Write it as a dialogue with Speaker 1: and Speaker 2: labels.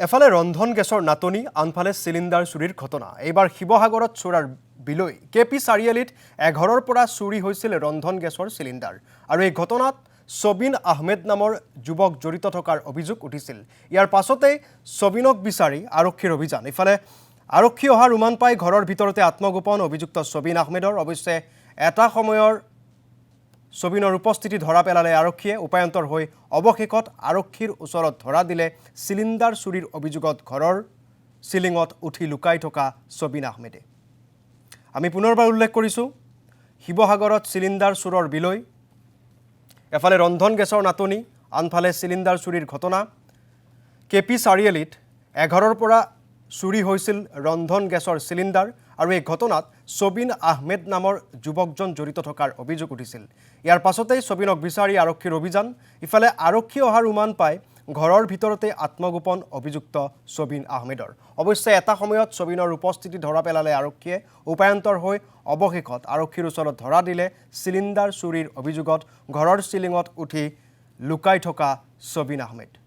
Speaker 1: এফালে ৰন্ধন গেছৰ নাটনি আনফালে চিলিণ্ডাৰ চুৰিৰ ঘটনা এইবাৰ শিৱসাগৰত চোৰাৰ বিলৈ কেপি চাৰিআলিত এঘৰৰ পৰা চুৰি হৈছিল ৰন্ধন গেছৰ চিলিণ্ডাৰ আৰু এই ঘটনাত সবিন আহমেদ নামৰ যুৱক জড়িত থকাৰ অভিযোগ উঠিছিল ইয়াৰ পাছতে সবিনক বিচাৰি আৰক্ষীৰ অভিযান ইফালে আৰক্ষী অহাৰ উমান পাই ঘৰৰ ভিতৰতে আত্মগোপন অভিযুক্ত সবিন আহমেদৰ অৱশ্যে এটা সময়ৰ সবিনৰ উপস্থিতি ধৰা পেলালে আৰক্ষীয়ে উপায়ন্তৰ হৈ অৱশেষত আৰক্ষীৰ ওচৰত ধৰা দিলে চিলিণ্ডাৰ চুৰিৰ অভিযোগত ঘৰৰ সিলিঙত উঠি লুকাই থকা সবিন আহমেদে আমি পুনৰবাৰ উল্লেখ কৰিছো শিৱসাগৰত চিলিণ্ডাৰ চুৰৰ বিলৈ এফালে ৰন্ধন গেছৰ নাটনি আনফালে চিলিণ্ডাৰ চুৰিৰ ঘটনা কেপি চাৰিআলিত এঘৰৰ পৰা চুৰি হৈছিল ৰন্ধন গেছৰ চিলিণ্ডাৰ আৰু এই ঘটনাত সবিন আহমেদ নামৰ যুৱকজন জড়িত থকাৰ অভিযোগ উঠিছিল ইয়াৰ পাছতেই সবিনক বিচাৰি আৰক্ষীৰ অভিযান ইফালে আৰক্ষী অহাৰ উমান পাই ঘৰৰ ভিতৰতে আত্মগোপন অভিযুক্ত সবিন আহমেদৰ অৱশ্যে এটা সময়ত সবিনৰ উপস্থিতি ধৰা পেলালে আৰক্ষীয়ে উপায়ন্তৰ হৈ অৱশেষত আৰক্ষীৰ ওচৰত ধৰা দিলে চিলিণ্ডাৰ চুৰিৰ অভিযোগত ঘৰৰ সিলিঙত উঠি লুকাই থকা সবিন আহমেদ